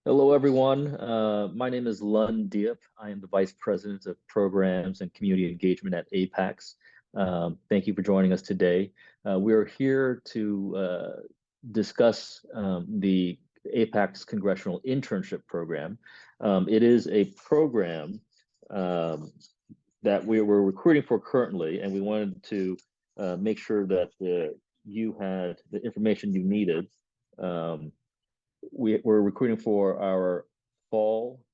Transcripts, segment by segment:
Hello, everyone. My name is Lan Diep. I am the Vice President of Programs and Community Engagement at APAICS. Thank you for joining us today. We are here to discuss the APAICS Congressional Internship Program. It is a program that we're recruiting for currently, and we wanted to make sure that you had the information you needed. We're recruiting for our fall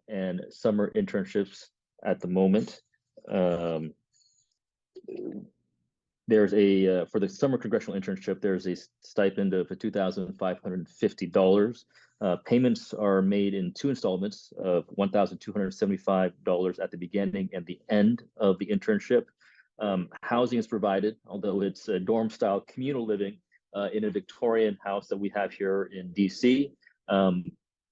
and summer internships at the moment. There's a for the summer congressional internship, there's a stipend of $2,550. Payments are made in two installments of $1,275 at the beginning and the end of the internship. Housing is provided, although it's a dorm style communal living in a Victorian house that we have here in DC.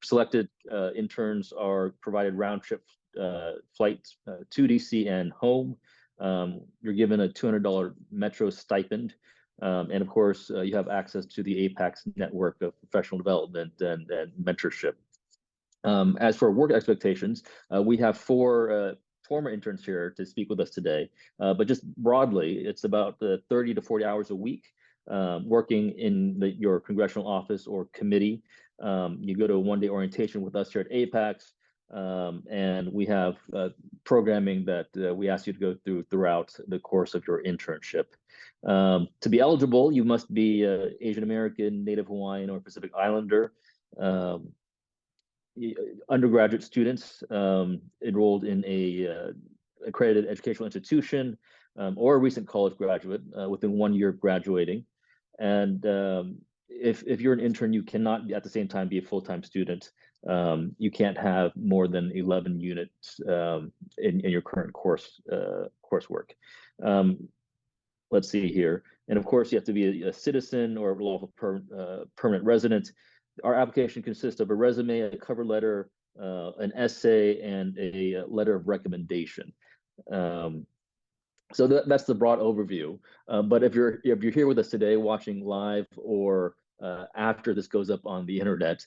Selected interns are provided round trip flights to DC and home. You're given a $200 Metro stipend. And of course, you have access to the APAICS network of professional development and mentorship. As for work expectations, we have four former interns here to speak with us today. But just broadly, it's about 30 to 40 hours a week working in your congressional office or committee. You go to a one-day orientation with us here at APAICS. And we have programming that we ask you to go through throughout the course of your internship. To be eligible, you must be Asian American, Native Hawaiian, or Pacific Islander. Undergraduate students enrolled in a accredited educational institution or a recent college graduate within 1 year of graduating. And if you're an intern, you cannot at the same time be a full-time student. You can't have more than 11 units in your current coursework. Let's see here. And of course, you have to be a citizen or a lawful permanent resident. Our application consists of a resume, a cover letter, an essay, and a letter of recommendation. So that's the broad overview. But if you're here with us today, watching live or after this goes up on the internet,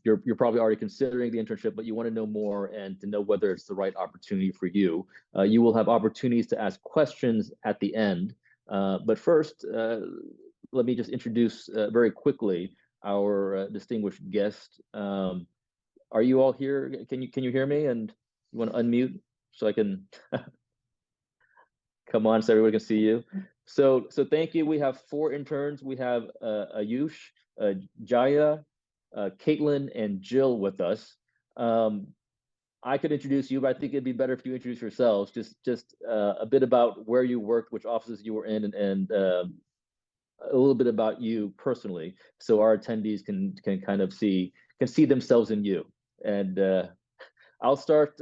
you're probably already considering the internship, but you want to know more and to know whether it's the right opportunity for you. You will have opportunities to ask questions at the end. But first, let me just introduce very quickly our distinguished guest. Are you all here? Can you hear me? And you want to unmute so I can come on so everyone can see you. So thank you. We have four interns. We have Ayush, Jaya, Caitlin, and Jill with us. I could introduce you, but I think it'd be better if you introduce yourselves. Just a bit about where you worked, which offices you were in, and a little bit about you personally, so our attendees can kind of see themselves in you. And I'll start,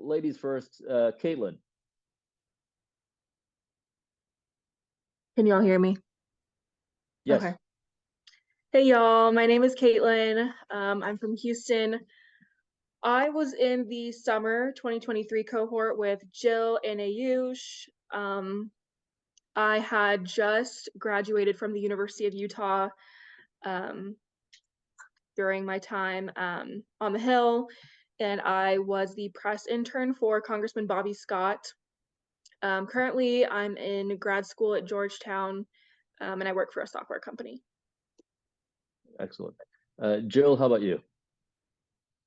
ladies first. Caitlin. Can y'all hear me? Yes. Okay. Hey y'all, my name is Caitlin. I'm from Houston. I was in the summer 2023 cohort with Jill and Ayush. I had just graduated from the University of Utah during my time on the Hill, and I was the press intern for Congressman Bobby Scott. Currently, I'm in grad school at Georgetown, and I work for a software company. Excellent. Jill, how about you?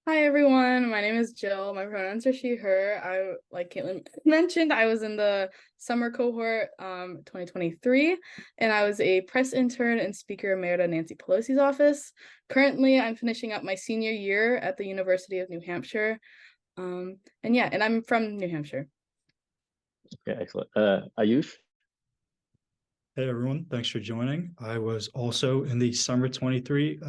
Hi everyone, my name is Jill. My pronouns are she, her. Like Caitlin mentioned, I was in the summer cohort 2023, and I was a press intern in Speaker Emerita Nancy Pelosi's office. Currently, I'm finishing up my senior year at the University of New Hampshire. And I'm from New Hampshire. Yeah, excellent. Ayush? Hey everyone, thanks for joining. I was also in the summer 23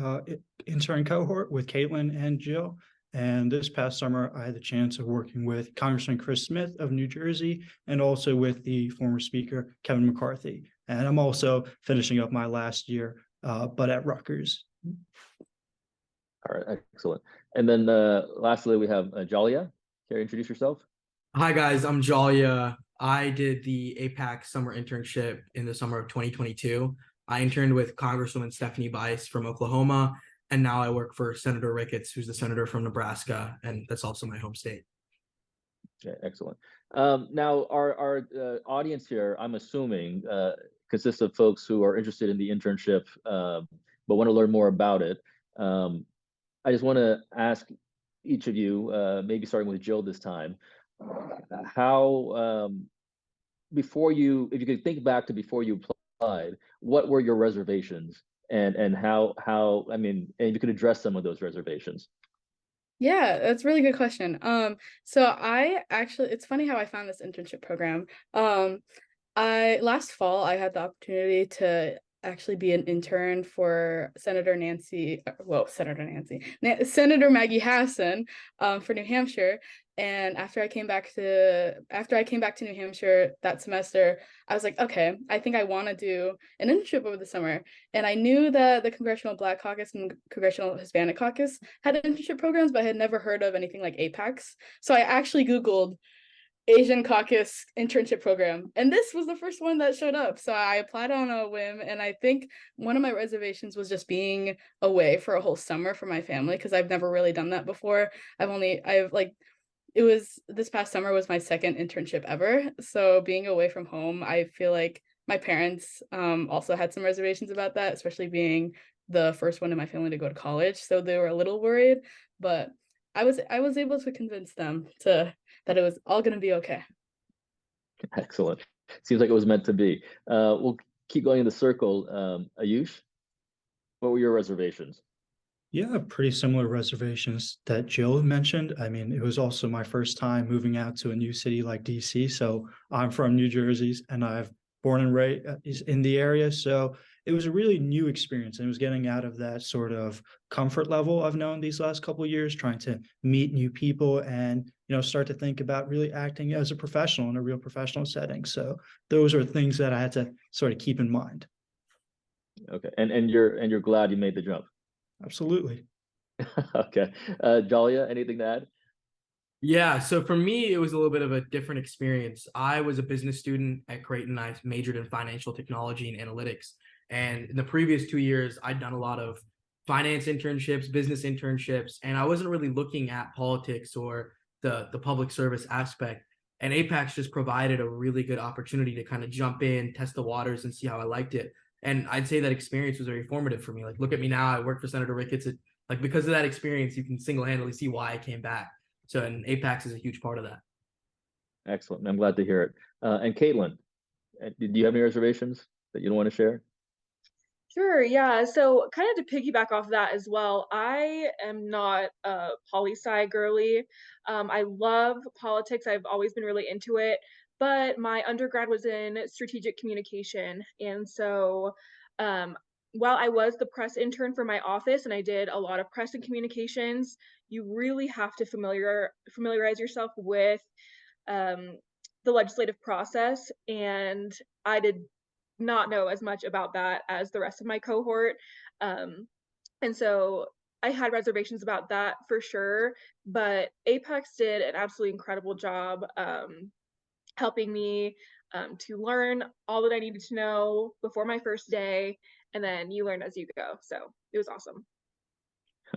intern cohort with Caitlin and Jill. And this past summer, I had the chance of working with Congressman Chris Smith of New Jersey and also with the former speaker, Kevin McCarthy. And I'm also finishing up my last year, but at Rutgers. All right, excellent. And then lastly, we have Jalia. Can you introduce yourself? Hi guys, I'm Jalia. I did the APAC summer internship in the summer of 2022. I interned with Congresswoman Stephanie Bice from Oklahoma, And now I work for Senator Ricketts, who's the senator from Nebraska, and that's also my home state. Okay, excellent. Now, our audience here, I'm assuming, consists of folks who are interested in the internship, but want to learn more about it. I just want to ask each of you, maybe starting with Jill this time, how, before you, if you could think back to before you applied, what were your reservations, and how, I mean, and you could address some of those reservations. Yeah, that's a really good question. So I actually, it's funny how I found this internship program. Last fall I had the opportunity to actually be an intern for Senator Maggie Hassan, for New Hampshire. And after I came back to New Hampshire that semester, I was like, okay, I think I want to do an internship over the summer. And I knew that the Congressional Black Caucus and Congressional Hispanic Caucus had internship programs, but I had never heard of anything like APAICS. So I actually Googled Asian Caucus internship program, and this was the first one that showed up. So I applied on a whim, and I think one of my reservations was just being away for a whole summer from my family, because I've never really done that before. This past summer was my second internship ever. So being away from home, I feel like my parents also had some reservations about that, especially being the first one in my family to go to college. So they were a little worried, but I was able to convince them that it was all going to be okay. Excellent. Seems like it was meant to be. We'll keep going in the circle. Ayush, what were your reservations? Yeah, pretty similar reservations that Jill mentioned. I mean, it was also my first time moving out to a new city like DC. So I'm from New Jersey, and I've born and raised in the area. So it was a really new experience, and it was getting out of that sort of comfort level I've known these last couple of years, trying to meet new people and, start to think about really acting as a professional in a real professional setting. So those are things that I had to sort of keep in mind. Okay, and you're glad you made the jump. Absolutely. Okay. Jalia, anything to add? Yeah, so for me, it was a little bit of a different experience. I was a business student at Creighton. I majored in financial technology and analytics. And in the previous 2 years, I'd done a lot of finance internships, business internships, and I wasn't really looking at politics or the public service aspect. And APAICS just provided a really good opportunity to kind of jump in, test the waters, and see how I liked it. And I'd say that experience was very formative for me. Like, look at me now. I work for Senator Ricketts. Like, because of that experience, you can single-handedly see why I came back. So, and APAICS is a huge part of that. Excellent. I'm glad to hear it. And Caitlin, do you have any reservations that you don't want to share? Sure, yeah. So kind of to piggyback off that as well, I am not a poli-sci girly. I love politics. I've always been really into it, but my undergrad was in strategic communication. And so while I was the press intern for my office and I did a lot of press and communications, you really have to familiarize yourself with the legislative process. And I did not know as much about that as the rest of my cohort. And so I had reservations about that for sure, but APAICS did an absolutely incredible job helping me to learn all that I needed to know before my first day, and then you learn as you go. So it was awesome.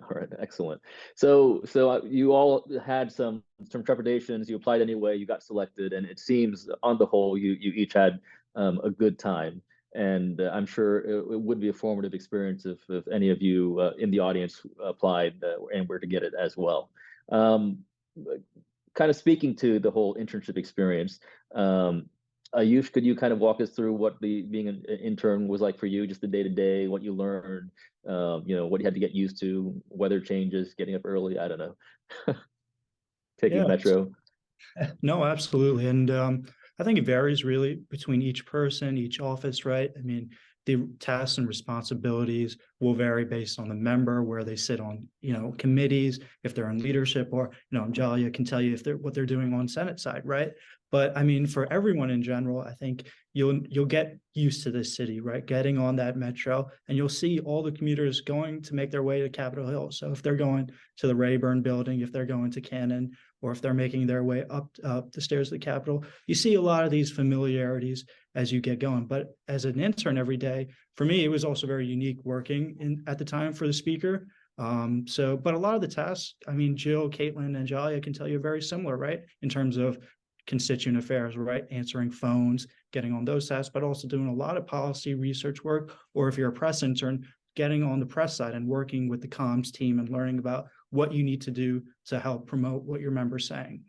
All right, excellent. So you all had some trepidations. You applied anyway. You got selected, and it seems, on the whole, you each had a good time. And I'm sure it would be a formative experience if any of you in the audience applied and were to get it as well. Kind of speaking to the whole internship experience, Ayush, could you kind of walk us through what being an intern was like for you, just the day-to-day, what you learned, what you had to get used to, weather changes, getting up early, I don't know, taking metro? No, absolutely. And I think it varies really between each person, each office, right? I mean, the tasks and responsibilities will vary based on the member, where they sit on, committees, if they're in leadership, or, Jalia can tell you what they're doing on Senate side, right? But I mean, for everyone in general, I think you'll get used to this city, right? Getting on that metro, and you'll see all the commuters going to make their way to Capitol Hill. So if they're going to the Rayburn building, if they're going to Cannon, or if they're making their way up the stairs of the Capitol, you see a lot of these familiarities as you get going. But as an intern every day, for me, it was also very unique working at the time for the speaker. But a lot of the tasks, I mean, Jill, Caitlin, and Jalia can tell you very similar, right? In terms of constituent affairs, right? Answering phones, getting on those tasks, but also doing a lot of policy research work, or if you're a press intern, getting on the press side and working with the comms team and learning about what you need to do to help promote what your members saying.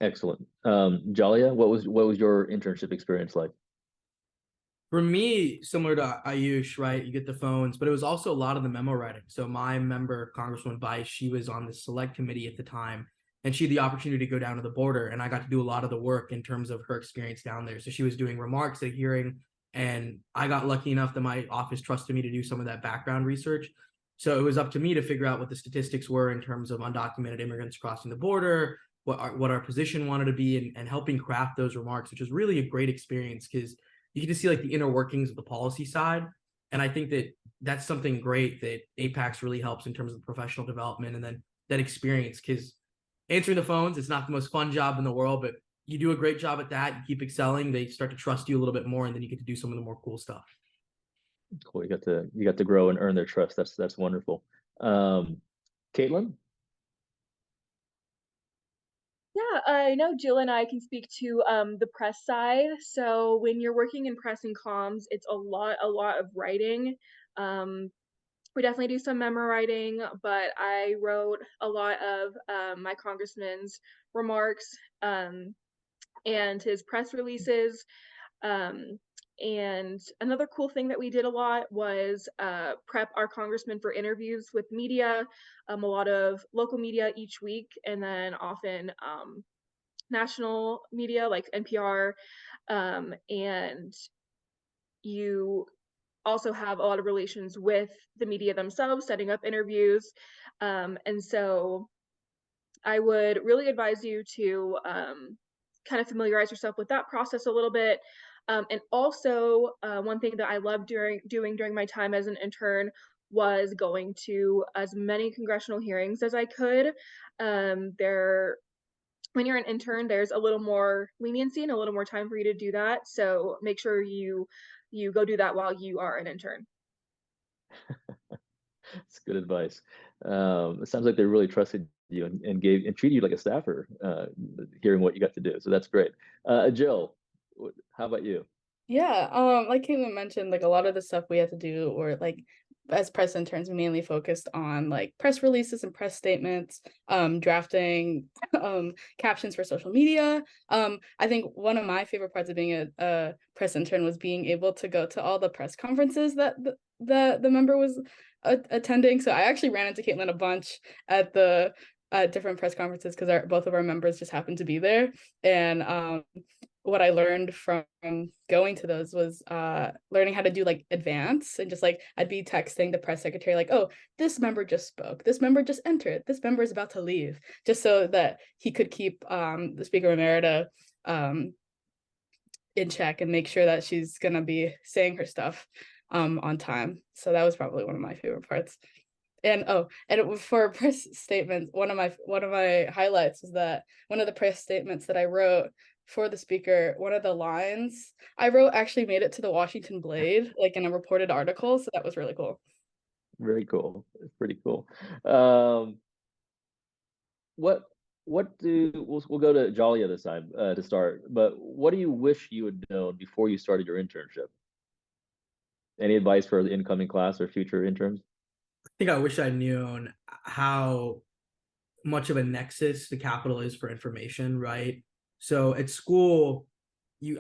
Excellent. Jalia, what was your internship experience like? For me, similar to Ayush, right? You get the phones, but it was also a lot of the memo writing. So my member, Congresswoman Bice, she was on the select committee at the time, and she had the opportunity to go down to the border, and I got to do a lot of the work in terms of her experience down there. So she was doing remarks at a hearing, and I got lucky enough that my office trusted me to do some of that background research. So it was up to me to figure out what the statistics were in terms of undocumented immigrants crossing the border, what our position wanted to be, and helping craft those remarks, which was really a great experience because you get to see like the inner workings of the policy side. And I think that that's something great that APAICS really helps in terms of professional development and then that experience, because answering the phones, it's not the most fun job in the world, but you do a great job at that. You keep excelling. They start to trust you a little bit more, and then you get to do some of the more cool stuff. Cool. You got to grow and earn their trust. That's wonderful. Caitlin? Yeah, I know Jill and I can speak to the press side. So when you're working in press and comms, it's a lot of writing. We definitely do some memo writing, but I wrote a lot of my congressman's remarks and his press releases. And another cool thing that we did a lot was prep our congressman for interviews with media, a lot of local media each week, and then often national media like NPR. And you also have a lot of relations with the media themselves, setting up interviews. And so I would really advise you to kind of familiarize yourself with that process a little bit. And also, one thing that I loved doing during my time as an intern was going to as many congressional hearings as I could. When you're an intern, there's a little more leniency and a little more time for you to do that. So make sure you go do that while you are an intern. That's good advice. It sounds like they really trusted you and treated you like a staffer, hearing what you got to do. So that's great. Jill, how about you? Yeah, like Caitlin mentioned, like a lot of the stuff we had to do, or like as press interns, we mainly focused on like press releases and press statements, drafting captions for social media. I think one of my favorite parts of being a press intern was being able to go to all the press conferences that the member was attending. So I actually ran into Caitlin a bunch at the different press conferences because both of our members just happened to be there. And what I learned from going to those was learning how to do like advance, and just like I'd be texting the press secretary like, oh, this member just spoke, this member just entered, this member is about to leave, just so that he could keep the Speaker Emerita in check and make sure that she's gonna be saying her stuff on time. So that was probably one of my favorite parts. And for press statements, one of my highlights was that one of the press statements that I wrote for the speaker, one of the lines I wrote actually made it to the Washington Blade, like in a reported article. So that was really cool. Very cool. It's pretty cool. We'll go to Jalia this time to start, but what do you wish you had known before you started your internship? Any advice for the incoming class or future interns? I think I wish I'd known how much of a nexus the Capitol is for information, right? So at school,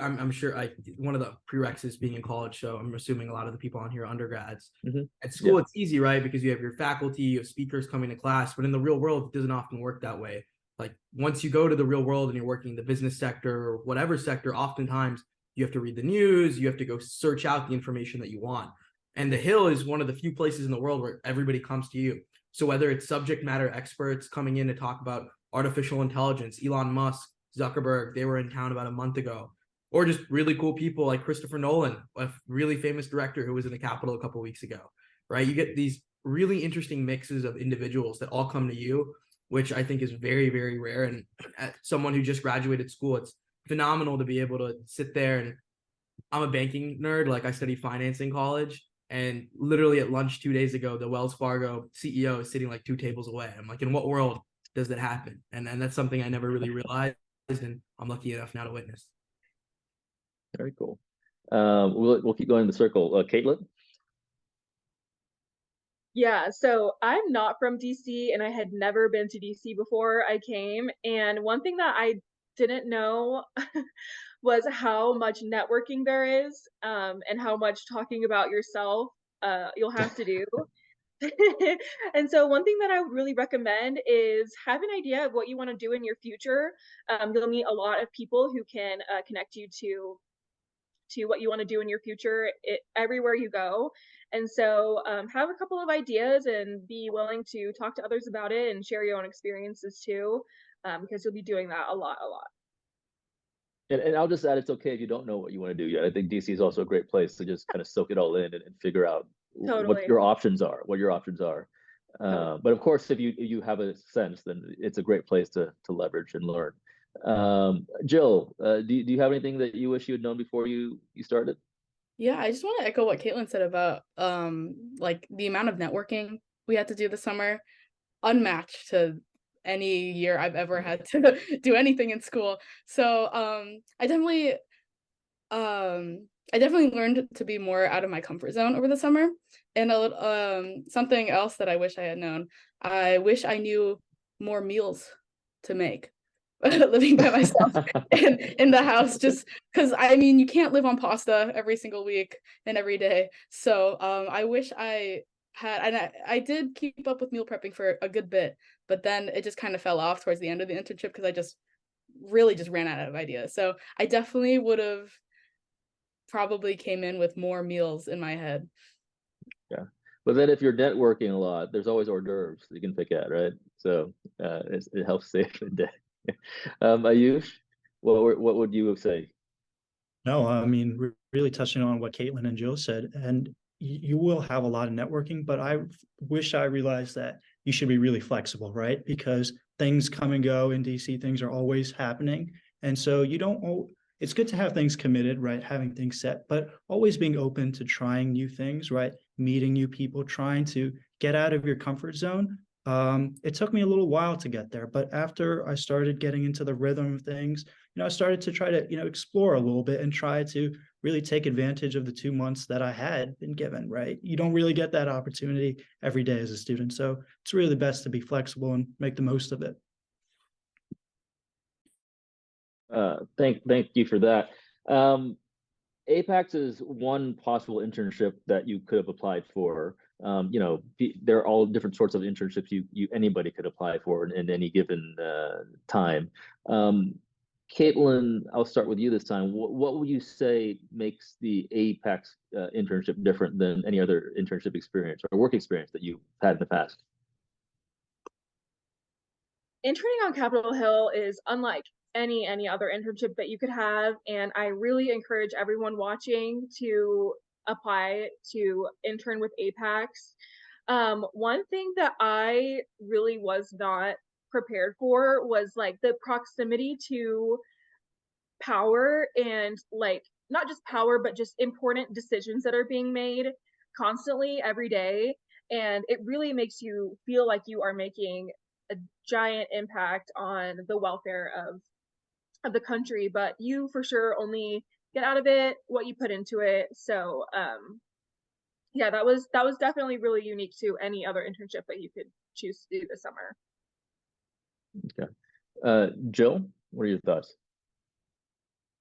I'm sure one of the prerequisites being in college, so I'm assuming a lot of the people on here are undergrads. Mm-hmm. At school, It's easy, right? Because you have your faculty, you have speakers coming to class, but in the real world, it doesn't often work that way. Like once you go to the real world and you're working in the business sector or whatever sector, oftentimes you have to read the news, you have to go search out the information that you want. And the Hill is one of the few places in the world where everybody comes to you. So whether it's subject matter experts coming in to talk about artificial intelligence, Elon Musk, Zuckerberg, they were in town about a month ago, or just really cool people like Christopher Nolan, a really famous director who was in the Capitol a couple of weeks ago, right? You get these really interesting mixes of individuals that all come to you, which I think is very, very rare. And as someone who just graduated school, it's phenomenal to be able to sit there, and I'm a banking nerd. Like I studied finance in college. And literally at lunch 2 days ago, the Wells Fargo CEO is sitting like 2 tables away. I'm like, in what world does that happen? And that's something I never really realized, and I'm lucky enough now to witness. Very cool. We'll keep going in the circle. Caitlin? Yeah, so I'm not from DC and I had never been to DC before I came. And one thing that I didn't know was how much networking there is, and how much talking about yourself you'll have to do. And so one thing that I would really recommend is have an idea of what you want to do in your future. You'll meet a lot of people who can connect you to what you want to do in your future everywhere you go. And so have a couple of ideas and be willing to talk to others about it and share your own experiences too, because you'll be doing that a lot. And I'll just add, it's okay if you don't know what you want to do yet. I think DC is also a great place to just kind of soak it all in and figure out Totally. what your options are. But of course, if you have a sense, then it's a great place to leverage and learn. Jill, do you have anything that you wish you had known before you started? Yeah, I just want to echo what Caitlin said about like the amount of networking we had to do this summer, unmatched to any year I've ever had to do anything in school. So I definitely learned to be more out of my comfort zone over the summer. And something else that I wish I had known, I wish I knew more meals to make. Living by myself in the house, just because I mean you can't live on pasta every single week and every day. So I wish I had, and I did keep up with meal prepping for a good bit, but then it just kind of fell off towards the end of the internship because I just really ran out of ideas. So I definitely would have probably came in with more meals in my head. Yeah. But then if you're networking a lot, there's always hors d'oeuvres you can pick at, right? So it helps save the day. Ayush, what would you say? No, I mean, really touching on what Caitlin and Jill said, and you will have a lot of networking, but I wish I realized that you should be really flexible, right? Because things come and go in DC, things are always happening. And so it's good to have things committed, right? Having things set, but always being open to trying new things, right? Meeting new people, trying to get out of your comfort zone. It took me a little while to get there, but after I started getting into the rhythm of things, I started to try to, explore a little bit and try to really take advantage of the 2 months that I had been given, right? You don't really get that opportunity every day as a student. So it's really best to be flexible and make the most of it. Thank you for that. APAICS is one possible internship that you could have applied for. There are all different sorts of internships anybody could apply for in any given time. Caitlin, I'll start with you this time. What would you say makes the APAICS internship different than any other internship experience or work experience that you've had in the past? Interning on Capitol Hill is unlike any other internship that you could have, and I really encourage everyone watching to apply to intern with APAICS. One thing that I really was not prepared for was like the proximity to power and like not just power but just important decisions that are being made constantly every day, and it really makes you feel like you are making a giant impact on the welfare of the country, but you for sure only get out of it what you put into it. So yeah, that was definitely really unique to any other internship that you could choose to do this summer. Okay. Jill, what are your thoughts?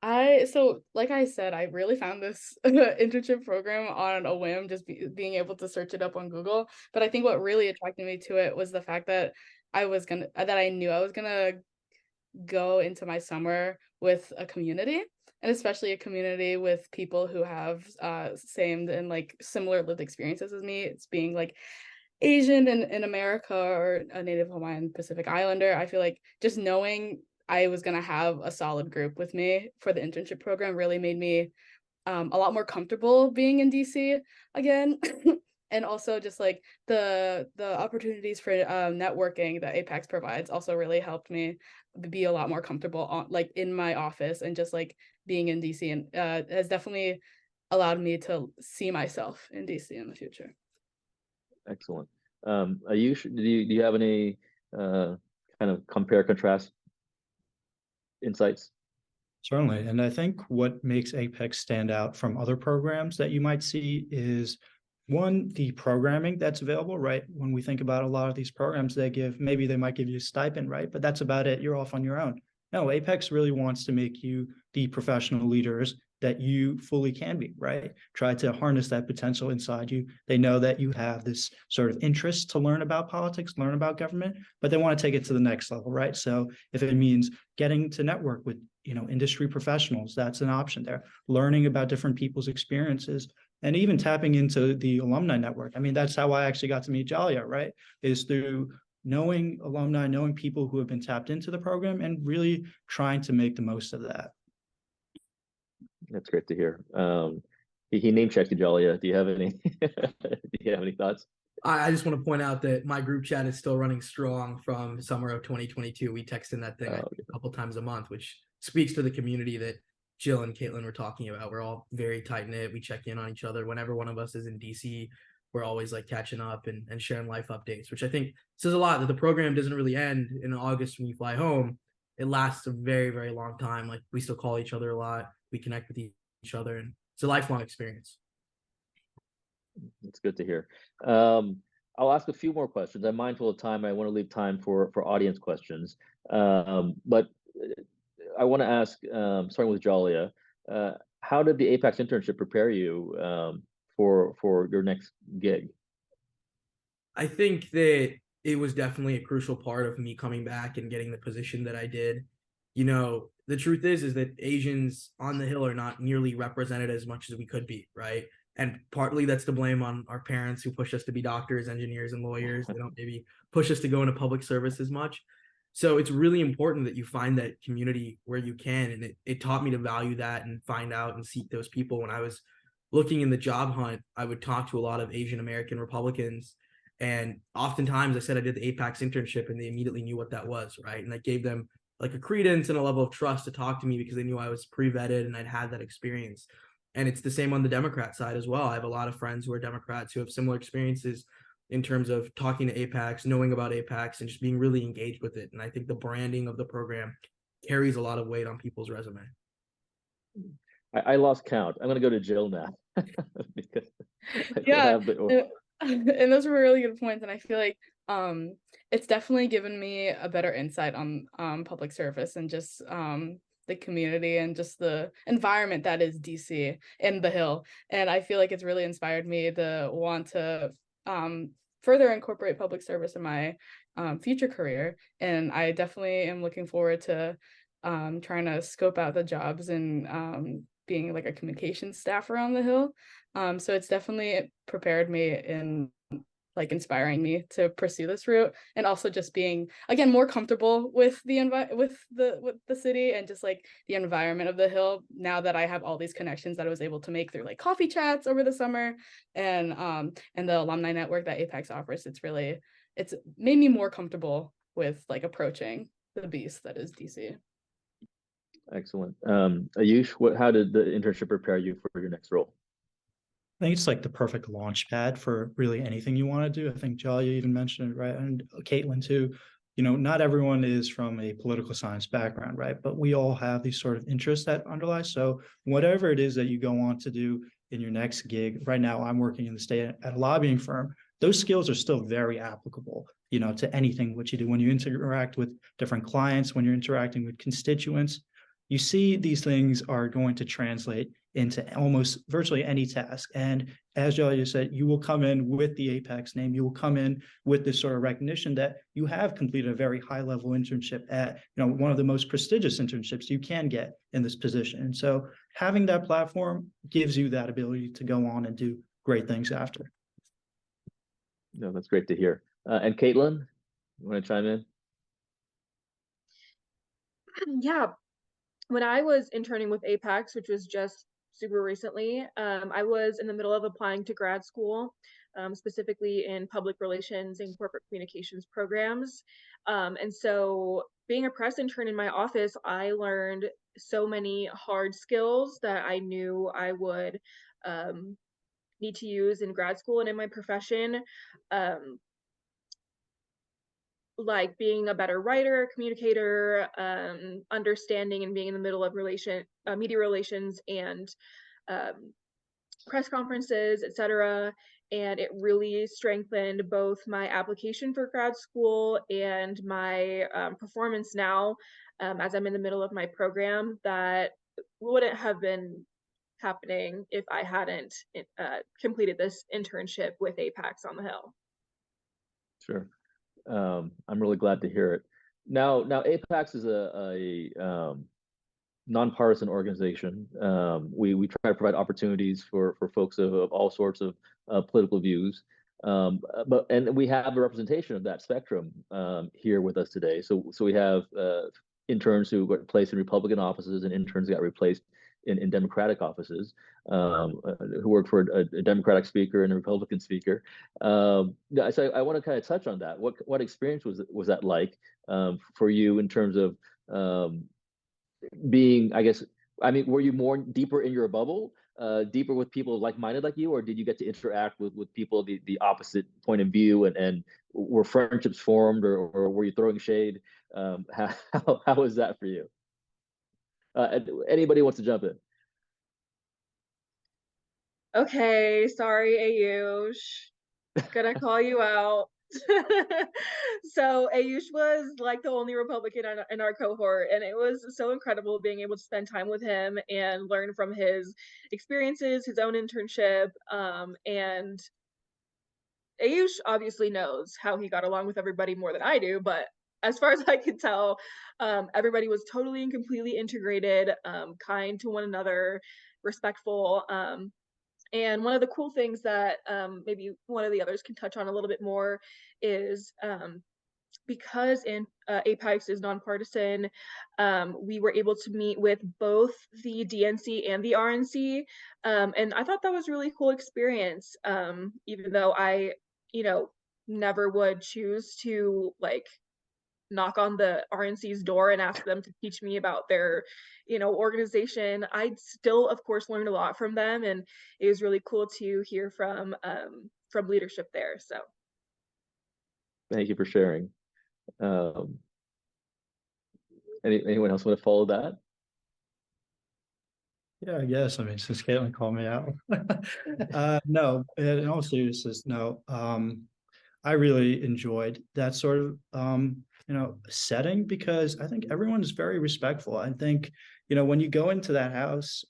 So like I said, I really found this internship program on a whim, just being able to search it up on Google. But I think what really attracted me to it was the fact that I knew I was gonna go into my summer with a community, and especially a community with people who have same and like similar lived experiences as me. It's being like Asian in America or a Native Hawaiian Pacific Islander. I feel like just knowing I was going to have a solid group with me for the internship program really made me a lot more comfortable being in DC again. And also just like the opportunities for networking that APAICS provides also really helped me be a lot more comfortable in my office, and just like being in DC, and has definitely allowed me to see myself in DC in the future. Excellent. Ayush, do you have any kind of compare contrast insights? Certainly. And I think what makes APAICS stand out from other programs that you might see is one, the programming that's available, right? When we think about a lot of these programs, maybe they might give you a stipend, right? But that's about it. You're off on your own. No, APAICS really wants to make you the professional leaders that you fully can be, right? Try to harness that potential inside you. They know that you have this sort of interest to learn about politics, learn about government, but they want to take it to the next level, right? So if it means getting to network with, industry professionals, that's an option there. Learning about different people's experiences, and even tapping into the alumni network. I mean, that's how I actually got to meet Jalia, right? Is through knowing alumni, knowing people who have been tapped into the program and really trying to make the most of that. That's great to hear. He name checked you, Jalia. Do you have any thoughts? I just want to point out that my group chat is still running strong from summer of 2022. We text in that thing a couple times a month, which speaks to the community that Jill and Caitlin were talking about. We're all very tight knit. We check in on each other. Whenever one of us is in DC, we're always like catching up and sharing life updates, which I think says a lot that the program doesn't really end in August when you fly home. It lasts a very, very long time. Like we still call each other a lot. We connect with each other, and it's a lifelong experience. It's good to hear. I'll ask a few more questions. I'm mindful of time. I want to leave time for audience questions. But I want to ask, starting with Jalia, how did the APAICS internship prepare you for your next gig? I think that it was definitely a crucial part of me coming back and getting the position that I did. The truth is that Asians on the Hill are not nearly represented as much as we could be, right? And partly that's to blame on our parents who push us to be doctors, engineers, and lawyers. They don't maybe push us to go into public service as much. So it's really important that you find that community where you can. And it taught me to value that and find out and seek those people. When I was looking in the job hunt, I would talk to a lot of Asian American Republicans. And oftentimes I said I did the APAICS internship and they immediately knew what that was, right? And that gave them like a credence and a level of trust to talk to me because they knew I was pre-vetted and I'd had that experience. And it's the same on the Democrat side as well. I have a lot of friends who are Democrats who have similar experiences in terms of talking to APAICS, knowing about APAICS, and just being really engaged with it. And I think the branding of the program carries a lot of weight on people's resume. I lost count. I'm going to go to Jill now. Because yeah, and those were really good points. And I feel like it's definitely given me a better insight on public service and just the community and just the environment that is DC and the Hill. And I feel like it's really inspired me to want to further incorporate public service in my future career. And I definitely am looking forward to trying to scope out the jobs and being like a communications staff around the Hill. So it's definitely prepared me in like inspiring me to pursue this route, and also just being again more comfortable with the city and just like the environment of the Hill now that I have all these connections that I was able to make through like coffee chats over the summer and the alumni network that APAICS offers. It's made me more comfortable with like approaching the beast that is DC. Excellent. Ayush, how did the internship prepare you for your next role? I think it's like the perfect launch pad for really anything you want to do. I think Jalia even mentioned it, right? And Caitlin too. Not everyone is from a political science background, right? But we all have these sort of interests that underlie. So whatever it is that you go on to do in your next gig, right now I'm working in the state at a lobbying firm. Those skills are still very applicable, to anything what you do when you interact with different clients, when you're interacting with constituents. You see these things are going to translate into almost virtually any task. And as Jalia said, you will come in with the APAICS name. You will come in with this sort of recognition that you have completed a very high level internship at, one of the most prestigious internships you can get in this position. And so having that platform gives you that ability to go on and do great things after. No, that's great to hear. And Caitlin, you want to chime in? Yeah. When I was interning with APAICS, which was just super recently, I was in the middle of applying to grad school, specifically in public relations and corporate communications programs. And so being a press intern in my office, I learned so many hard skills that I knew I would need to use in grad school and in my profession, like being a better writer, communicator, understanding and being in the middle of media relations and press conferences, etc. And it really strengthened both my application for grad school and my performance now, as I'm in the middle of my program, that wouldn't have been happening if I hadn't completed this internship with APAICS on the Hill. Sure. I'm really glad to hear it. Now APAICS is a nonpartisan organization. We try to provide opportunities for folks of all sorts of political views, and we have a representation of that spectrum here with us today. So we have interns who got placed in Republican offices and interns got replaced in Democratic offices, who work for a Democratic speaker and a Republican speaker. So I want to kind of touch on that. What experience was that like for you in terms of being, were you more deeper in your bubble, deeper with people like-minded like you, or did you get to interact with people the opposite point of view, and were friendships formed, or were you throwing shade? How was that for you? Anybody wants to jump in? Okay, sorry, Ayush. Gonna call you out. So Ayush was like the only Republican in our cohort, and it was so incredible being able to spend time with him and learn from his experiences, his own internship, and Ayush obviously knows how he got along with everybody more than I do, but as far as I could tell, everybody was totally and completely integrated, kind to one another, respectful. And one of the cool things that maybe one of the others can touch on a little bit more is because APAICS is nonpartisan, we were able to meet with both the DNC and the RNC, and I thought that was a really cool experience, even though I, never would choose to knock on the RNC's door and ask them to teach me about their, organization. I still, of course, learned a lot from them, and it was really cool to hear from leadership there. So, thank you for sharing. Anyone else want to follow that? Yeah, I guess. Since Caitlin called me out. No, in all seriousness, no. I really enjoyed that sort of setting, because I think everyone is very respectful. I think, when you go into that house,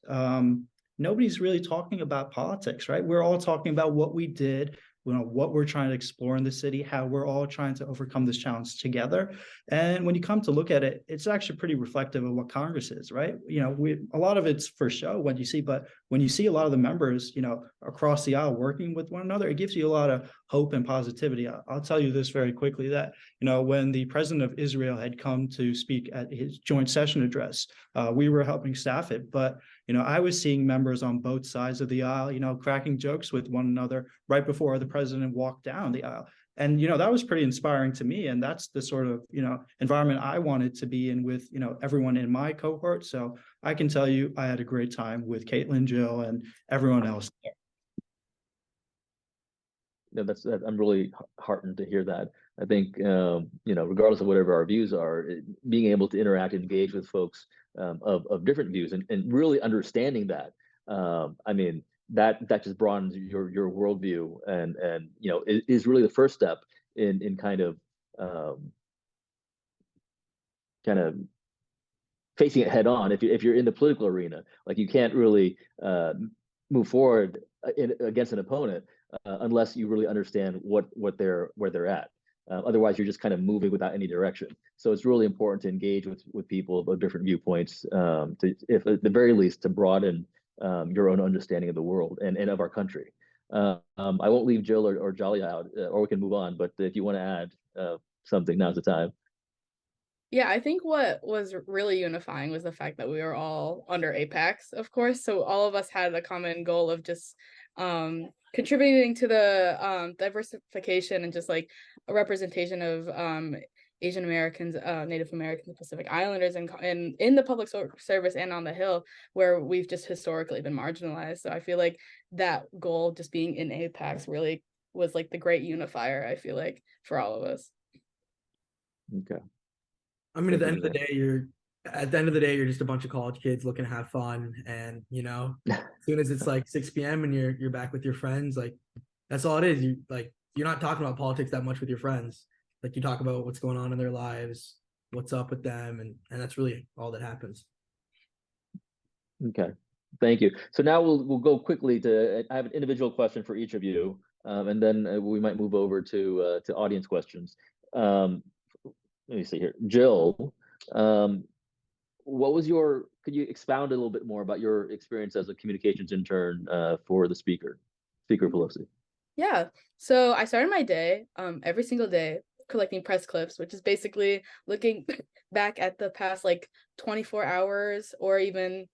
nobody's really talking about politics, right? We're all talking about what we did, what we're trying to explore in the city, how we're all trying to overcome this challenge together. And when you come to look at it, it's actually pretty reflective of what Congress is, right? A lot of it's for show when you see, but when you see a lot of the members, across the aisle working with one another, it gives you a lot of hope and positivity. I'll tell you this very quickly, that, when the president of Israel had come to speak at his joint session address, we were helping staff it, but I was seeing members on both sides of the aisle, cracking jokes with one another right before the president walked down the aisle. And, that was pretty inspiring to me. And that's the sort of, environment I wanted to be in with, everyone in my cohort. So I can tell you, I had a great time with Caitlin, Jill, and everyone else there. No, I'm really heartened to hear that. I think, regardless of whatever our views are, being able to interact and engage with folks of different views and really understanding that, that just broadens your worldview, and is really the first step in kind of facing it head on. If you're in the political arena, you can't really move forward against an opponent unless you really understand where they're at. Otherwise, you're just kind of moving without any direction. So it's really important to engage with people of different viewpoints, if at the very least, to broaden your own understanding of the world and of our country. I won't leave Jill or Jolly out, or we can move on. But if you want to add something, now's the time. Yeah, I think what was really unifying was the fact that we were all under APAICS, of course. So all of us had a common goal of just contributing to the diversification and just a representation of Asian Americans, Native Americans, Pacific Islanders, and in the public service and on the Hill, where we've just historically been marginalized. So I feel like that goal, just being in APAICS, really was like the great unifier, I feel like, for all of us. Okay. I mean, at the end of the day, you're just a bunch of college kids looking to have fun, and as soon as it's like 6 p.m. and you're back with your friends, like that's all it is. You're not talking about politics that much with your friends. Like you talk about what's going on in their lives, what's up with them, and that's really all that happens. Okay, thank you. So now we'll go quickly to. I have an individual question for each of you, and then we might move over to audience questions. Let me see here, Jill. What was could you expound a little bit more about your experience as a communications intern for the Speaker Pelosi? Yeah. So I started my day every single day collecting press clips, which is basically looking back at the past like 24 hours or even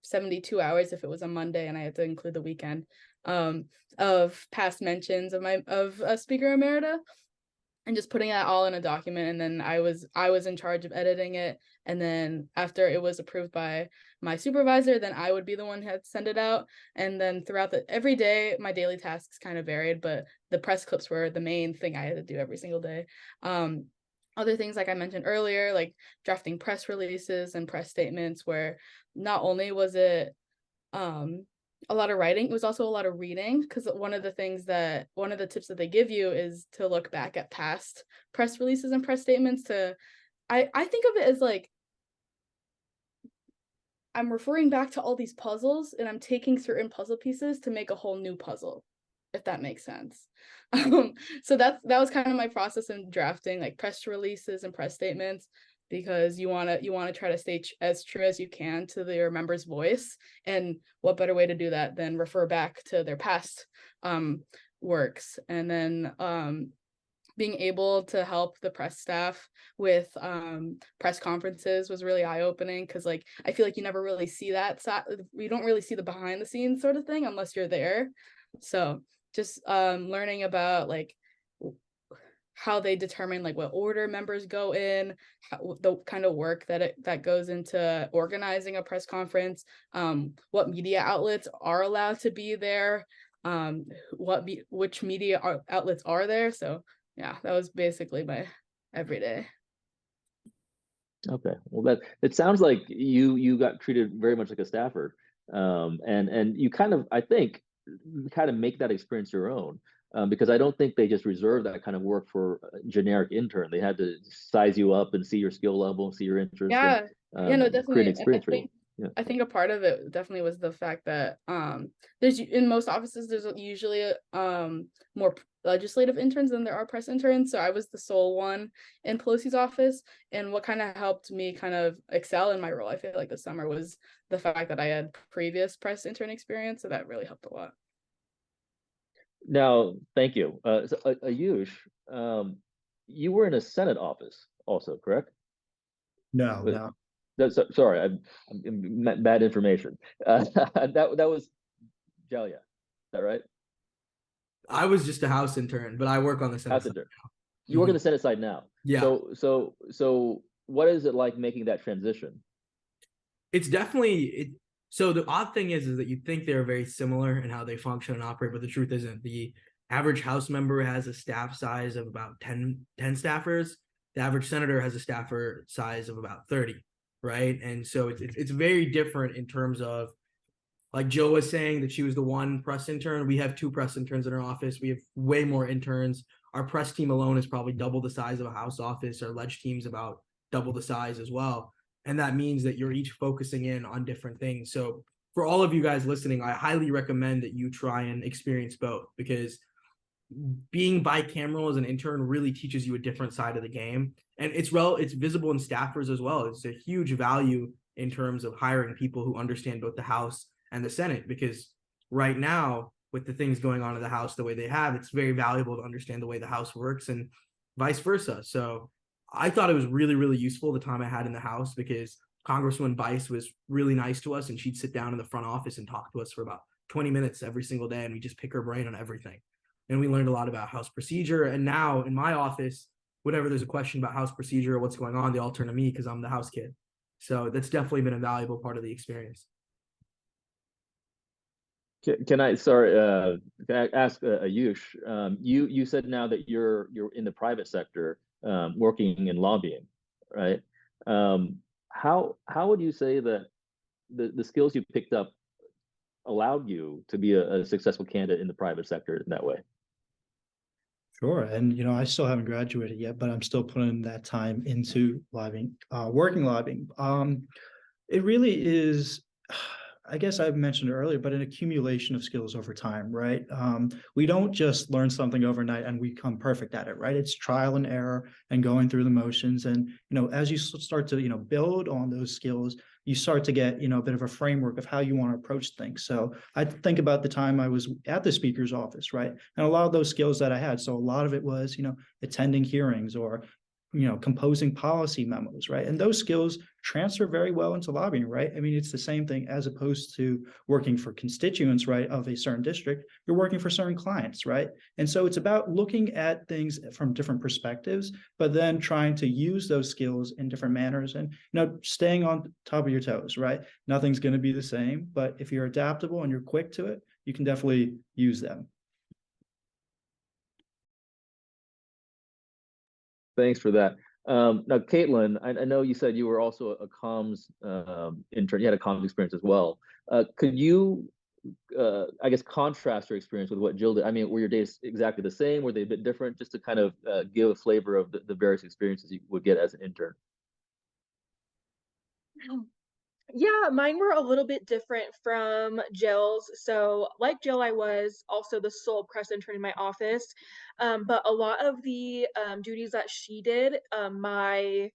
72 hours if it was a Monday and I had to include the weekend, of past mentions of Speaker Emerita, and just putting that all in a document. And then I was in charge of editing it. And then after it was approved by my supervisor, then I would be the one who had to send it out. And then throughout every day, my daily tasks kind of varied, but the press clips were the main thing I had to do every single day. Other things, like I mentioned earlier, like drafting press releases and press statements, where not only was it a lot of writing, it was also a lot of reading, because one of the tips that they give you is to look back at past press releases and press statements. I think of it as like I'm referring back to all these puzzles and I'm taking certain puzzle pieces to make a whole new puzzle, if that makes sense. So that was kind of my process in drafting like press releases and press statements, because you want to try to stay as true as you can to your member's voice. And what better way to do that than refer back to their past works. And then being able to help the press staff with press conferences was really eye-opening, because like I feel like you never really see that you don't really see the behind the scenes sort of thing unless you're there. So just learning about like how they determine like what order members go in, the kind of work that goes into organizing a press conference, what media outlets are allowed to be there, which media outlets are there. So yeah, that was basically my everyday. Okay, well it sounds like you got treated very much like a staffer, and you kind of, I think, kind of make that experience your own. Because I don't think they just reserve that kind of work for a generic intern. They had to size you up and see your skill level, see your interest, Yeah, and no, create an definitely. And experience for you. Yeah. I think a part of it definitely was the fact that there's in most offices there's usually more legislative interns than there are press interns. So I was the sole one in Pelosi's office, and what kind of helped me kind of excel in my role, I feel like this summer, was the fact that I had previous press intern experience, so that really helped a lot. Now, thank you. So, Ayush, you were in a Senate office also, correct? No. Sorry, I'm bad information. That was Jalia, is that right? I was just a house intern, but I work on the Senate side now. You work on the Senate side now. Yeah. So what is it like making that transition? It's definitely So the odd thing is that you think they're very similar in how they function and operate, but the truth isn't. The average House member has a staff size of about 10 staffers. The average senator has a staffer size of about 30, right? And so it's very different in terms of, like Jill was saying that she was the one press intern. We have 2 press interns in our office. We have way more interns. Our press team alone is probably double the size of a House office. Our ledge team's about double the size as well. And that means that you're each focusing in on different things. So for all of you guys listening, I highly recommend that you try and experience both, because being bicameral as an intern really teaches you a different side of the game. And it's visible in staffers as well. It's a huge value in terms of hiring people who understand both the House and the Senate, because right now, with the things going on in the House the way they have, it's very valuable to understand the way the House works and vice versa. So I thought it was really, really useful the time I had in the House, because Congresswoman Bice was really nice to us, and she'd sit down in the front office and talk to us for about 20 minutes every single day, and we just pick her brain on everything. And we learned a lot about House procedure. And now in my office, whenever there's a question about House procedure or what's going on, they all turn to me because I'm the House kid. So that's definitely been a valuable part of the experience. Can I can I ask Ayush? You said now that you're in the private sector, working in lobbying, right? How would you say that the skills you picked up allowed you to be a successful candidate in the private sector in that way? Sure. And, I still haven't graduated yet, but I'm still putting that time into lobbying, working lobbying. It really is, I guess I've mentioned it earlier, but an accumulation of skills over time, right? We don't just learn something overnight and we become perfect at it, right? It's trial and error and going through the motions. And, as you start to, build on those skills, you start to get, a bit of a framework of how you want to approach things. So I think about the time I was at the speaker's office, right? And a lot of those skills that I had. So a lot of it was, attending hearings or, composing policy memos, right? And those skills transfer very well into lobbying, right? I mean, it's the same thing as opposed to working for constituents, right, of a certain district. You're working for certain clients, right? And so it's about looking at things from different perspectives, but then trying to use those skills in different manners and, staying on top of your toes, right? Nothing's going to be the same, but if you're adaptable and you're quick to it, you can definitely use them. Thanks for that. Now, Caitlin, I know you said you were also a comms intern. You had a comms experience as well. Could you, I guess, contrast your experience with what Jill did? I mean, were your days exactly the same? Were they a bit different? Just to kind of give a flavor of the various experiences you would get as an intern. Yeah, mine were a little bit different from Jill's. So, like Jill, I was also the sole press intern in my office. But a lot of the duties that she did, my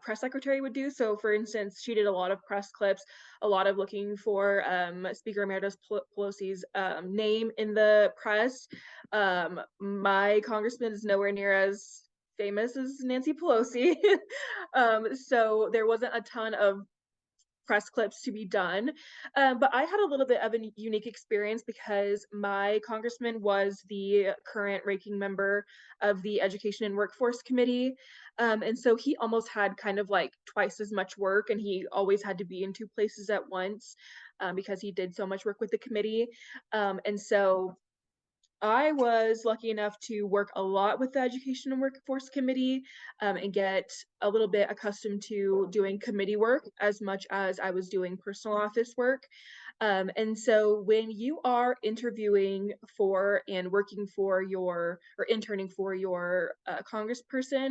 press secretary would do. So, for instance, she did a lot of press clips, a lot of looking for Speaker Emeritus Pelosi's name in the press. My congressman is nowhere near as famous as Nancy Pelosi. So there wasn't a ton of press clips to be done. But I had a little bit of a unique experience because my congressman was the current ranking member of the Education and Workforce Committee. And so he almost had kind of like twice as much work, and he always had to be in two places at once because he did so much work with the committee. And so I was lucky enough to work a lot with the Education and Workforce Committee and get a little bit accustomed to doing committee work as much as I was doing personal office work. And so when you are interviewing for and working for your or interning for your congressperson,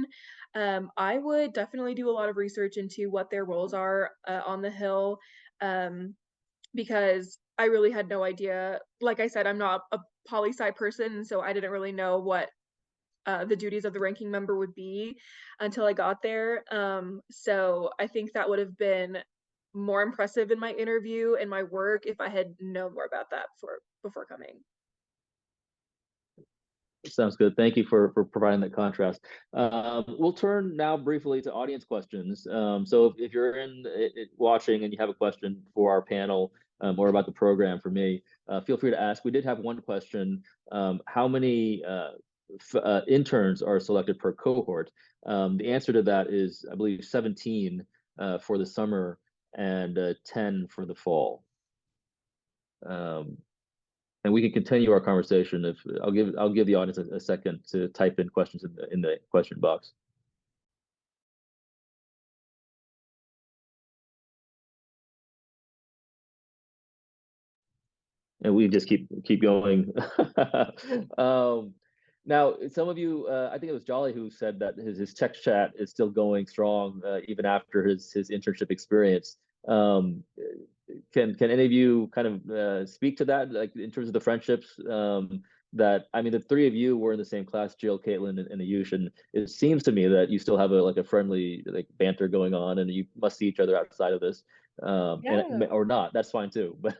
I would definitely do a lot of research into what their roles are on the Hill. Because I really had no idea. Like I said, I'm not a poli-sci person, so I didn't really know what the duties of the ranking member would be until I got there. So I think that would have been more impressive in my interview and my work if I had known more about that before coming. Sounds good. Thank you for providing that contrast. We'll turn now briefly to audience questions. So if you're watching and you have a question for our panel or about the program for me, feel free to ask. We did have one question. How many interns are selected per cohort? The answer to that is, I believe, 17 for the summer and 10 for the fall. And we can continue our conversation if I'll give the audience a second to type in questions in the question box. And we just keep going. Now, some of you, I think it was Jolly who said that his text chat is still going strong even after his internship experience. Can any of you kind of speak to that, like in terms of the friendships that, I mean, the three of you were in the same class, Jill, Caitlin, and Ayush, and it seems to me that you still have a friendly banter going on, and you must see each other outside of this, or not. That's fine too. But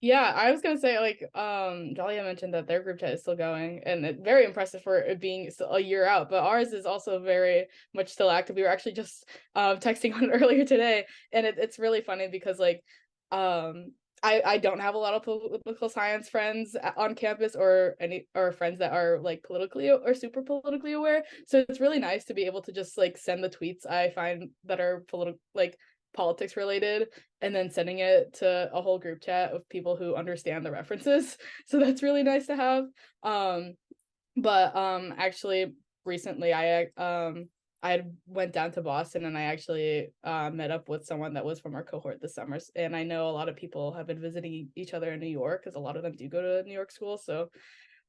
yeah, I was gonna say Jolly mentioned that their group chat is still going, and it's very impressive for it being a year out. But ours is also very much still active. We were actually just texting on it earlier today, and it's really funny because I don't have a lot of political science friends on campus or friends that are like politically or super politically aware. So it's really nice to be able to just like send the tweets I find that are politics related, and then sending it to a whole group chat of people who understand the references. So that's really nice to have. But actually recently I went down to Boston, and I actually met up with someone that was from our cohort this summer. And I know a lot of people have been visiting each other in New York, because a lot of them do go to New York school. So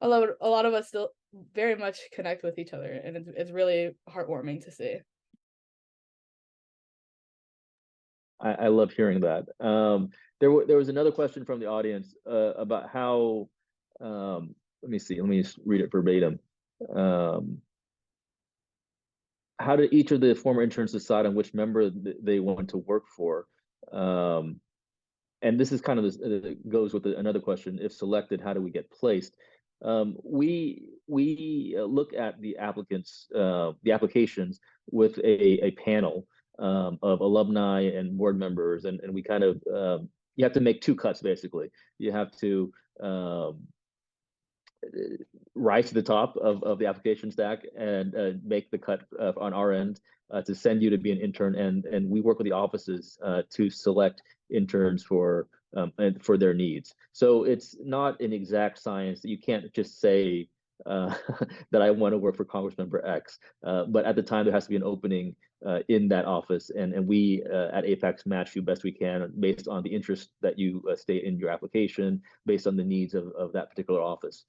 a lot of us still very much connect with each other, and it's really heartwarming to see. I love hearing that. There was another question from the audience about how, let me see, let me just read it verbatim. How did each of the former interns decide on which member they want to work for? And this is kind of goes with another question. If selected, how do we get placed? We look at the applicants, the applications with a panel of alumni and board members, and we kind of you have to make two cuts basically. You have to rise to the top of the application stack and make the cut on our end to send you to be an intern, and we work with the offices to select interns for their needs. So it's not an exact science. You can't just say that I want to work for Congressmember X, but at the time there has to be an opening in that office, and we at APAICS match you best we can based on the interest that you state in your application, based on the needs of that particular office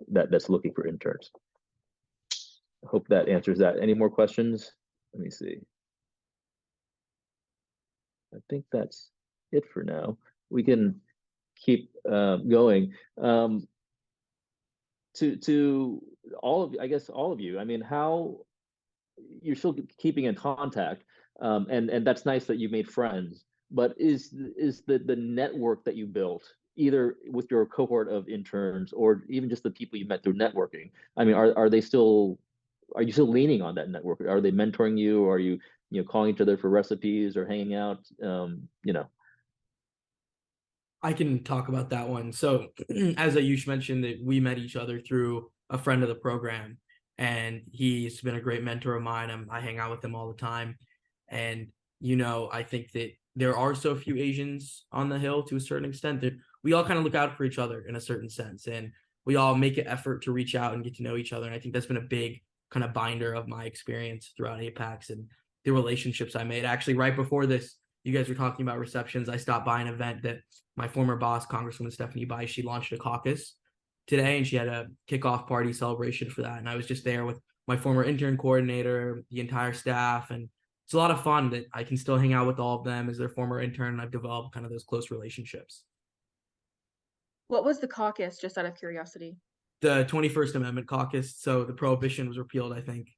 that's looking for interns. I hope that answers that. Any more questions? Let me see. I think that's it for now. We can keep going. To all of you, I guess all of you, I mean, how you're still keeping in contact, and that's nice that you made friends, but is the network that you built, either with your cohort of interns or even just the people you met through networking, I mean, are you still leaning on that network? Are they mentoring you? Or are you calling each other for recipes or hanging out? I can talk about that one. So as Ayush mentioned, that we met each other through a friend of the program, and he's been a great mentor of mine. I hang out with him all the time. And, I think that there are so few Asians on the Hill to a certain extent that we all kind of look out for each other in a certain sense. And we all make an effort to reach out and get to know each other. And I think that's been a big kind of binder of my experience throughout APAICS and the relationships I made. Actually, right before this, you guys were talking about receptions. I stopped by an event that my former boss, Congresswoman Stephanie Bai, she launched a caucus today, and she had a kickoff party celebration for that. And I was just there with my former intern coordinator, the entire staff, and it's a lot of fun that I can still hang out with all of them as their former intern. I've developed kind of those close relationships. What was the caucus, just out of curiosity? The 21st Amendment caucus. So the prohibition was repealed, I think,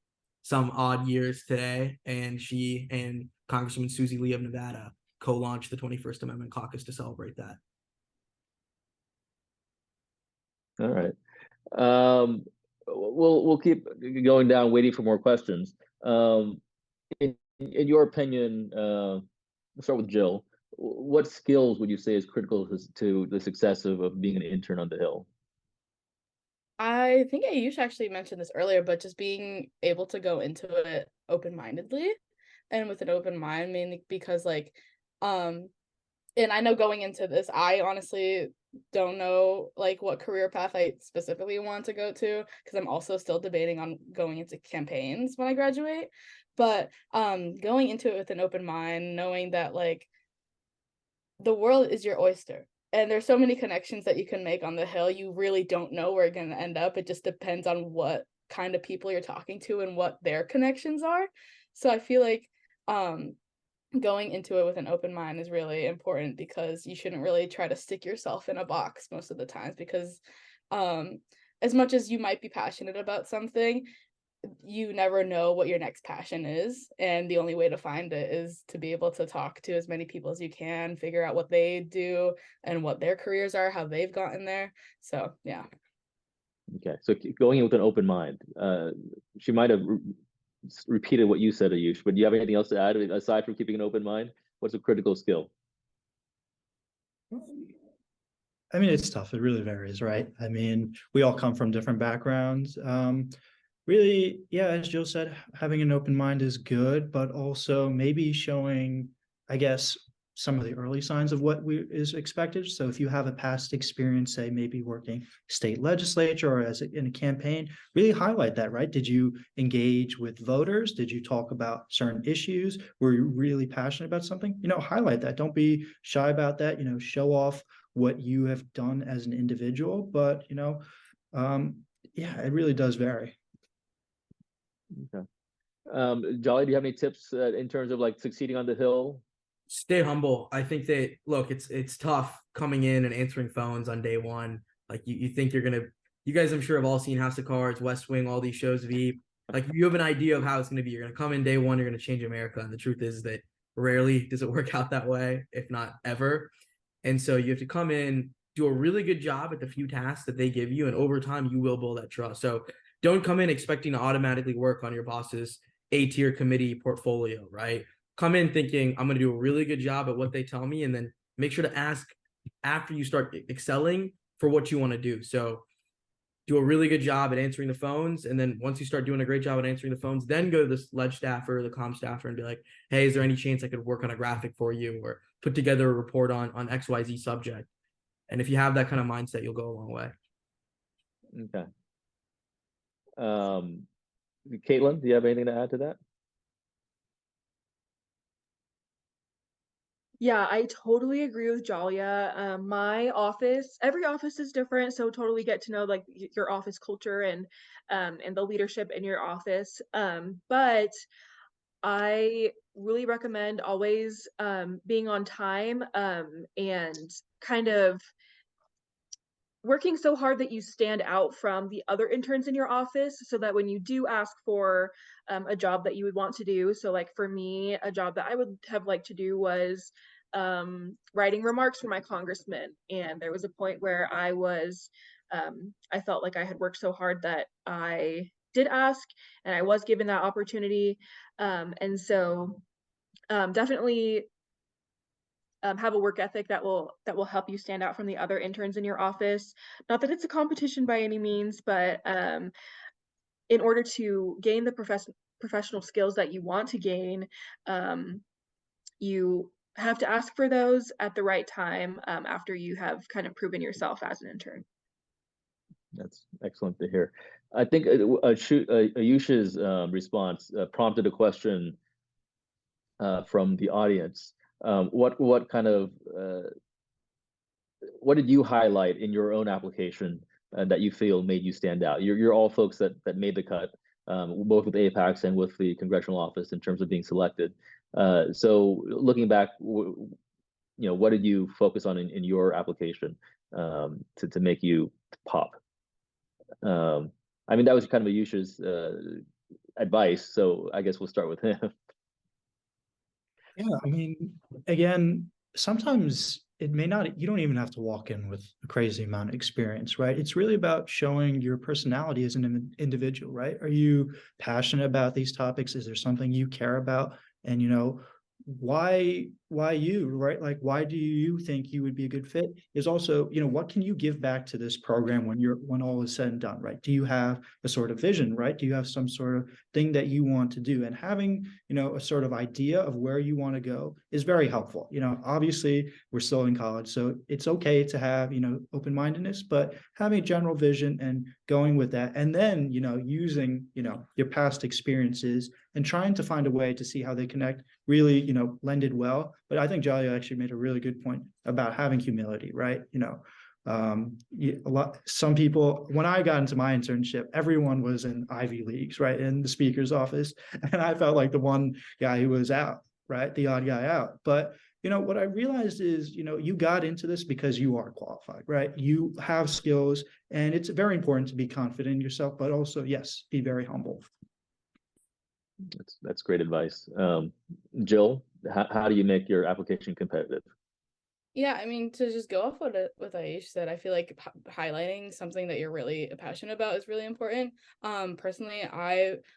some odd years today, and she and Congresswoman Susie Lee of Nevada co-launched the 21st Amendment caucus to celebrate that. All right. We'll keep going down, waiting for more questions. In your opinion, let's start with Jill. What skills would you say is critical to the success of being an intern on the Hill? I think Ayush actually mentioned this earlier, but just being able to go into it open-mindedly and with an open mind, mainly because and I know going into this, I honestly don't know what career path I specifically want to go to, because I'm also still debating on going into campaigns when I graduate. But going into it with an open mind, knowing that the world is your oyster, and there's so many connections that you can make on the Hill. You really don't know where you're going to end up. It just depends on what kind of people you're talking to and what their connections are. So I feel like going into it with an open mind is really important, because you shouldn't really try to stick yourself in a box most of the times, because as much as you might be passionate about something, you never know what your next passion is, and the only way to find it is to be able to talk to as many people as you can, figure out what they do and what their careers are, how they've gotten there. So yeah. Okay, so going in with an open mind. She might have repeated what you said, Ayush, but do you have anything else to add aside from keeping an open mind? What's a critical skill? I mean, it's tough. It really varies, right? I mean, we all come from different backgrounds. really, yeah, as Jill said, having an open mind is good, but also maybe showing, I guess, some of the early signs of what is expected. So if you have a past experience, say maybe working state legislature or in a campaign, really highlight that, right? Did you engage with voters? Did you talk about certain issues? Were you really passionate about something? Highlight that. Don't be shy about that. Show off what you have done as an individual. But yeah, it really does vary. Okay. Jolly, do you have any tips in terms of like succeeding on the Hill? Stay humble. I think that, look, it's tough coming in and answering phones on day one. Like you think you guys, I'm sure, have all seen House of Cards, West Wing, all these shows, Veep. Like you have an idea of how it's going to be. You're going to come in day one, you're going to change America. And the truth is that rarely does it work out that way, if not ever. And so you have to come in, do a really good job at the few tasks that they give you. And over time, you will build that trust. So don't come in expecting to automatically work on your boss's A-tier committee portfolio, right? Come in thinking, I'm going to do a really good job at what they tell me, and then make sure to ask after you start excelling for what you want to do. So do a really good job at answering the phones. And then once you start doing a great job at answering the phones, then go to the leg staffer, the comm staffer, and be like, hey, is there any chance I could work on a graphic for you or put together a report on XYZ subject? And if you have that kind of mindset, you'll go a long way. Okay. Caitlin, do you have anything to add to that? Yeah, I totally agree with Jalia. My office, every office is different, so totally get to know like your office culture and the leadership in your office. But I really recommend always being on time and kind of working so hard that you stand out from the other interns in your office, so that when you do ask for a job that you would want to do, so like for me, a job that I would have liked to do was writing remarks for my congressman. And there was a point where I felt like I had worked so hard that I did ask, and I was given that opportunity. And so definitely have a work ethic that will help you stand out from the other interns in your office. Not that it's a competition by any means, but in order to gain the professional skills that you want to gain, you have to ask for those at the right time after you have kind of proven yourself as an intern. That's excellent to hear. I think Ayush's response prompted a question from the audience. What kind of what did you highlight in your own application that you feel made you stand out? You're all folks that made the cut, both with APAICS and with the congressional office in terms of being selected. So looking back, what did you focus on in your application to make you pop? I mean, that was kind of Ayush's advice, so I guess we'll start with him. Yeah, I mean, again, sometimes you don't even have to walk in with a crazy amount of experience, right? It's really about showing your personality as an individual, right? Are you passionate about these topics? Is there something you care about? And, why you, right? Like, why do you think you would be a good fit? Is also, what can you give back to this program when all is said and done, right? Do you have a sort of vision, right? Do you have some sort of thing that you want to do? And having, a sort of idea of where you want to go is very helpful. Obviously we're still in college, so it's okay to have, open-mindedness, but having a general vision and going with that, and then, using, your past experiences and trying to find a way to see how they connect really, blended well. But I think Jalia actually made a really good point about having humility, right? Some people, when I got into my internship, everyone was in Ivy Leagues, right, in the speaker's office, and I felt like the one guy who was out, right, the odd guy out. But what I realized is, you got into this because you are qualified, right? You have skills, and it's very important to be confident in yourself, but also, yes, be very humble. That's great advice. Jill, how do you make your application competitive? Yeah, I mean, to just go off what Aish said, I feel like highlighting something that you're really passionate about is really important. Personally,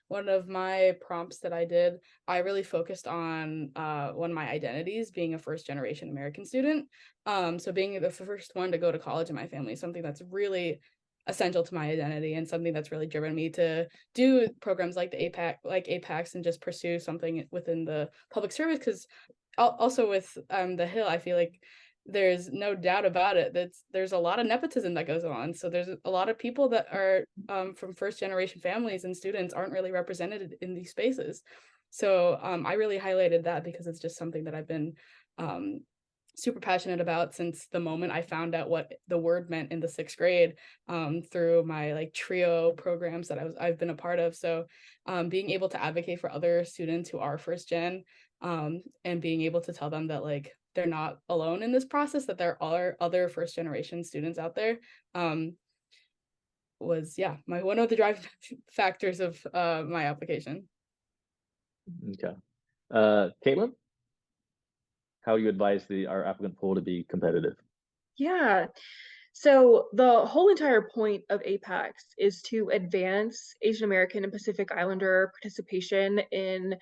one of my prompts that I did, I really focused on one of my identities, being a first-generation American student. So being the first one to go to college in my family is something that's really essential to my identity and something that's really driven me to do programs like the APAICS and just pursue something within the public service. Because also with the Hill, I feel like there's no doubt about it that there's a lot of nepotism that goes on. So there's a lot of people that are from first generation families, and students aren't really represented in these spaces. So I really highlighted that because it's just something that I've been super passionate about since the moment I found out what the word meant in the 6th grade through my like trio programs that I've been a part of. So being able to advocate for other students who are first gen and being able to tell them that like they're not alone in this process, that there are other first generation students out there was one of the driving factors of my application. Okay. Caitlin, how do you advise our applicant pool to be competitive? Yeah. So the whole entire point of APAICS is to advance Asian American and Pacific Islander participation in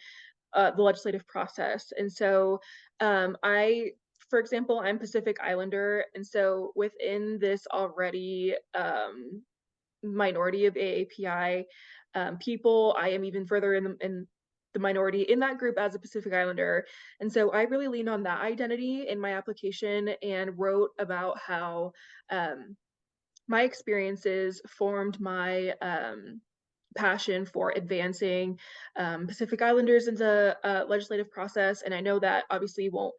the legislative process. And so for example, I'm Pacific Islander. And so within this already minority of AAPI people, I am even further in the minority in that group as a Pacific Islander. And so I really leaned on that identity in my application and wrote about how my experiences formed my passion for advancing Pacific Islanders into legislative process. And I know that obviously won't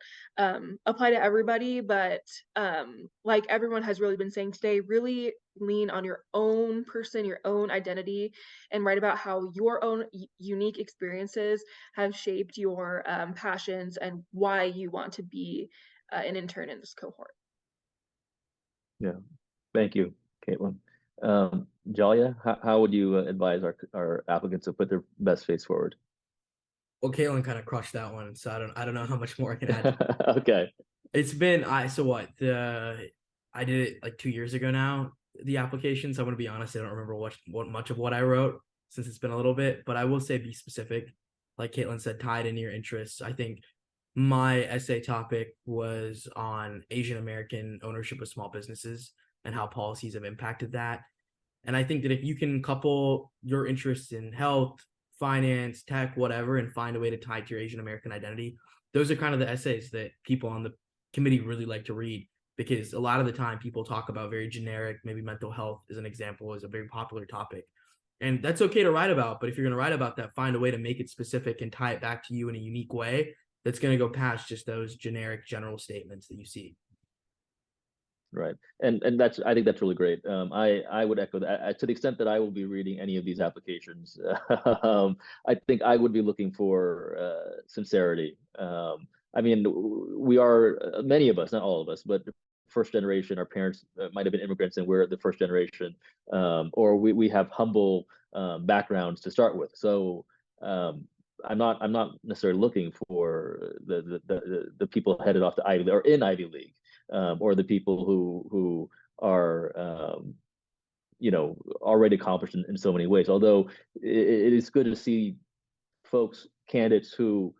apply to everybody, but like everyone has really been saying today, really lean on your own person, your own identity, and write about how your own unique experiences have shaped your passions and why you want to be an intern in this cohort. Yeah, thank you, Caitlin. Jalia, how would you advise our applicants to put their best face forward? Well, Caitlin kind of crushed that one, so I don't know how much more I can add. Okay. It's been I did it like 2 years ago now, the application. So I'm gonna be honest, I don't remember what much of what I wrote since it's been a little bit, but I will say be specific. Like Caitlin said, tied into your interests. I think my essay topic was on Asian American ownership of small businesses and how policies have impacted that. And I think that if you can couple your interests in health, finance, tech, whatever, and find a way to tie it to your Asian American identity, those are kind of the essays that people on the committee really like to read, because a lot of the time people talk about very generic, maybe mental health as an example is a very popular topic. And that's okay to write about, but if you're going to write about that, find a way to make it specific and tie it back to you in a unique way that's going to go past just those generic general statements that you see. Right. And I think that's really great. I would echo that to the extent that I will be reading any of these applications. I think I would be looking for sincerity. I mean, we are, many of us, not all of us, but first generation, our parents might have been immigrants and we're the first generation, or we have humble backgrounds to start with. So I'm not necessarily looking for the people headed off to Ivy League or in Ivy League. Or the people who are already accomplished in so many ways. Although it is good to see candidates who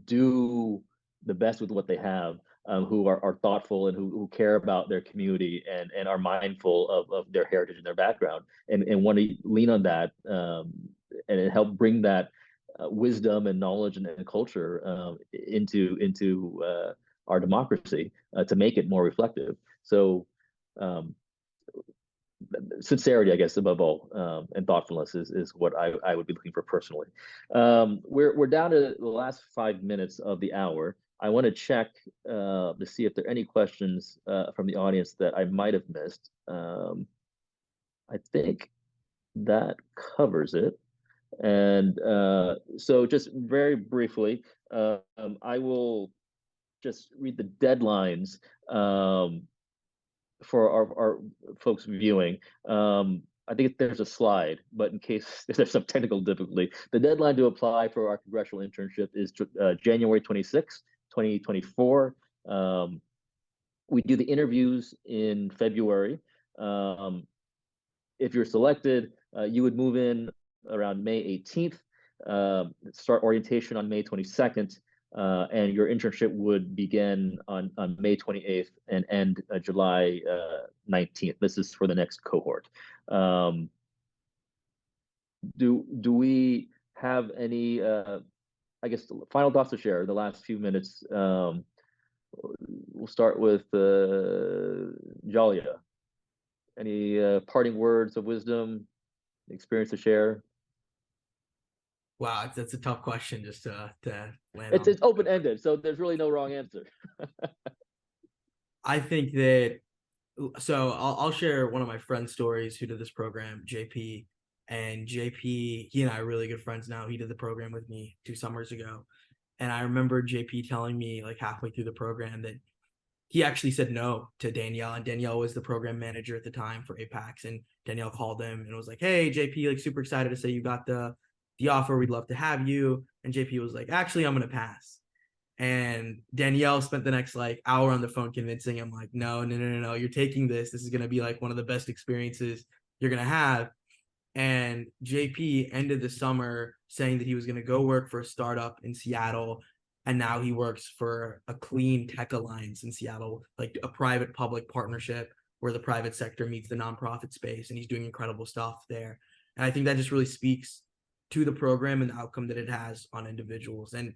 do the best with what they have, who are thoughtful and who care about their community and are mindful of their heritage and their background and want to lean on that and help bring that wisdom and knowledge and culture into our democracy to make it more reflective. So sincerity, I guess, above all, and thoughtfulness is what I would be looking for personally. We're down to the last 5 minutes of the hour. I want to check to see if there are any questions from the audience that I might have missed. I think that covers it. And so just very briefly, I will just read the deadlines for our folks viewing. I think there's a slide, but in case there's some technical difficulty, the deadline to apply for our congressional internship is January 26th, 2024. We do the interviews in February. If you're selected, you would move in around May 18th, start orientation on May 22nd. and your internship would begin on May 28th and end July 19th. This is for the next cohort. Do we have any, I guess, final thoughts to share in the last few minutes? We'll start with Jalia. Any parting words of wisdom, experience to share? Wow, that's a tough question just to land It's on. open-ended, so there's really no wrong answer. I think that, so I'll share one of my friend's stories who did this program, JP. And JP, he and I are really good friends now. He did the program with me 2 summers ago. And I remember JP telling me like halfway through the program that he actually said no to Danielle, and Danielle was the program manager at the time for APAICS. And Danielle called him and was like, "Hey, JP, like super excited to say you got the offer. We'd love to have you." And JP was like, "Actually, I'm gonna pass." And Danielle spent the next like hour on the phone convincing him, like, no, you're taking this. This is gonna be like one of the best experiences you're gonna have. And JP ended the summer saying that he was gonna go work for a startup in Seattle. And now he works for a clean tech alliance in Seattle, like a private public partnership where the private sector meets the nonprofit space. And he's doing incredible stuff there. And I think that just really speaks to the program and the outcome that it has on individuals. And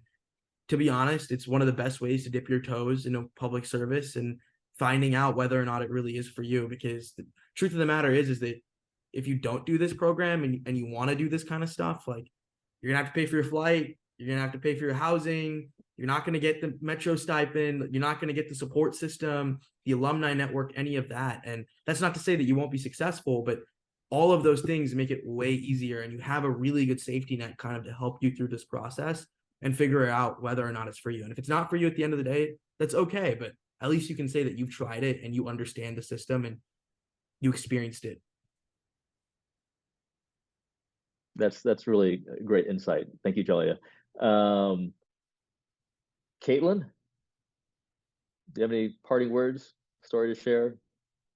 to be honest, it's one of the best ways to dip your toes into public service and finding out whether or not it really is for you. Because the truth of the matter is that if you don't do this program and you want to do this kind of stuff, like you're gonna have to pay for your flight, you're gonna have to pay for your housing, you're not gonna get the metro stipend, you're not gonna get the support system, the alumni network, any of that. And that's not to say that you won't be successful, but all of those things make it way easier, and you have a really good safety net kind of to help you through this process and figure out whether or not it's for you. And if it's not for you at the end of the day, that's okay, but at least you can say that you've tried it and you understand the system and you experienced it. That's really great insight. Thank you, Jalia. Caitlin, do you have any parting words, story to share,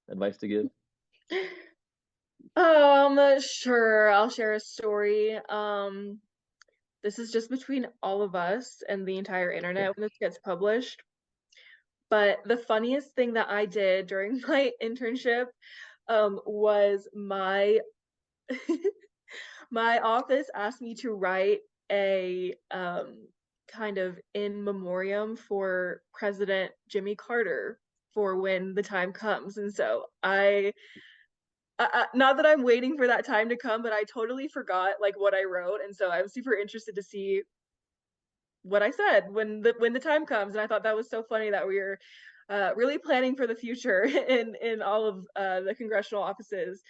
advice to give? Sure, I'll share a story. This is just between all of us and the entire internet when this gets published. But the funniest thing that I did during my internship was my my office asked me to write a kind of in memoriam for President Jimmy Carter for when the time comes. And so I not that I'm waiting for that time to come, but I totally forgot like what I wrote, and so I'm super interested to see what I said when the time comes. And I thought that was so funny that we were really planning for the future in all of the congressional offices.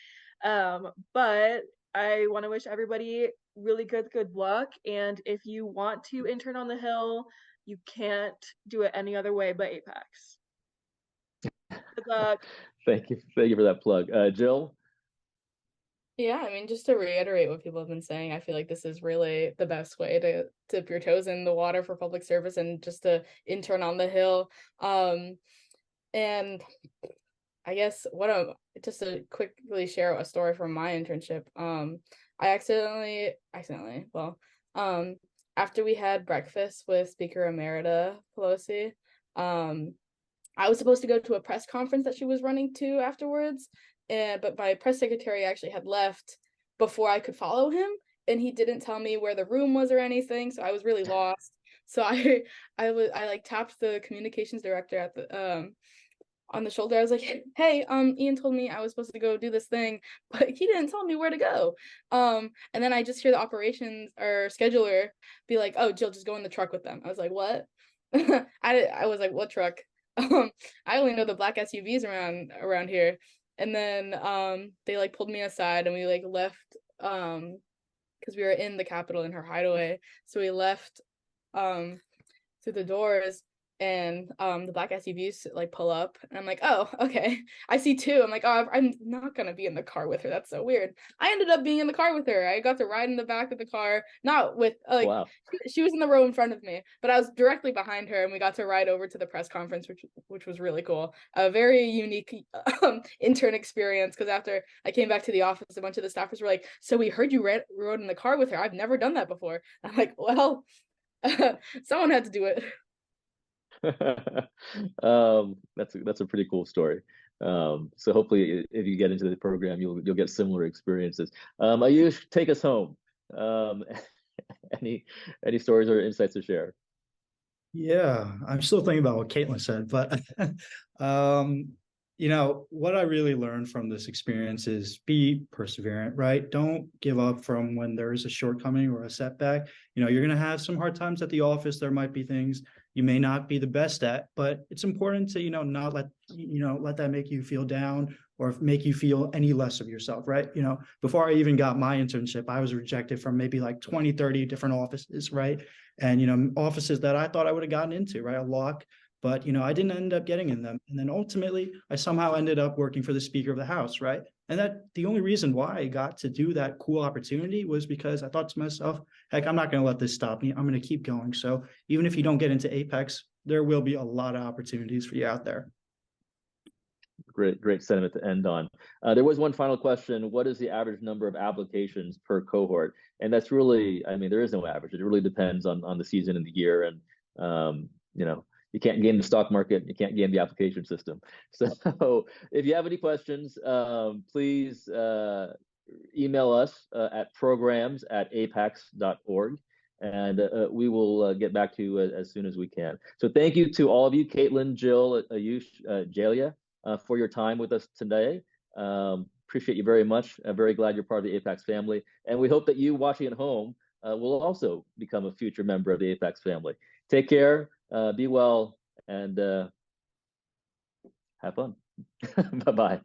But I want to wish everybody really good luck. And if you want to intern on the Hill, you can't do it any other way but APAICS. Good luck. Thank you for that plug. Jill? Yeah, I mean, just to reiterate what people have been saying, I feel like this is really the best way to dip your toes in the water for public service and just to intern on the Hill. And I guess just to quickly share a story from my internship. I accidentally, after we had breakfast with Speaker Emerita Pelosi, I was supposed to go to a press conference that she was running to afterwards. But my press secretary actually had left before I could follow him, and he didn't tell me where the room was or anything, so I was really lost. So I like tapped the communications director at the on the shoulder. I was like, "Hey, Ian told me I was supposed to go do this thing, but he didn't tell me where to go." And then I just hear the operations or scheduler be like, "Oh, Jill, just go in the truck with them." I was like, "What?" I was like, "What truck?" I only know the black SUVs around here. And then they like pulled me aside and we like left because we were in the Capitol in her hideaway. So we left through the doors, and the black SUVs like pull up, and I'm like, "Oh, okay, I see two." I'm like, "Oh, I'm not gonna be in the car with her. That's so weird." I ended up being in the car with her. I got to ride in the back of the car, not with like Wow. she was in the row in front of me, but I was directly behind her, and we got to ride over to the press conference, which was really cool. A very unique intern experience, because after I came back to the office, a bunch of the staffers were like, "So we heard you rode in the car with her. I've never done that before." I'm like, "Well, Someone had to do it. That's a pretty cool story. So hopefully, if you get into the program, you'll get similar experiences. Ayush, take us home. Um, any stories or insights to share? Yeah, I'm still thinking about what Caitlin said, but what I really learned from this experience is be perseverant, right? Don't give up from when there is a shortcoming or a setback. You're gonna have some hard times at the office. There might be things you may not be the best at, but it's important to, not let that make you feel down or make you feel any less of yourself, right? Before I even got my internship, I was rejected from maybe like 20, 30 different offices, right? And offices that I thought I would have gotten into, right? A lock, but I didn't end up getting in them. And then ultimately I somehow ended up working for the Speaker of the House, right? And that the only reason why I got to do that cool opportunity was because I thought to myself, heck, I'm not going to let this stop me. I'm going to keep going. So even if you don't get into APAICS, there will be a lot of opportunities for you out there. Great sentiment to end on. There was one final question. What is the average number of applications per cohort? And that's really, I mean, there is no average. It really depends on the season and the year. And, you can't game the stock market. You can't game the application system. So if you have any questions, please email us at programs@apaics.org. And we will get back to you as soon as we can. So thank you to all of you, Caitlin, Jill, Ayush, Jalia, for your time with us today. Appreciate you very much. I'm very glad you're part of the APAICS family. And we hope that you watching at home will also become a future member of the APAICS family. Take care, be well, and have fun. Bye-bye.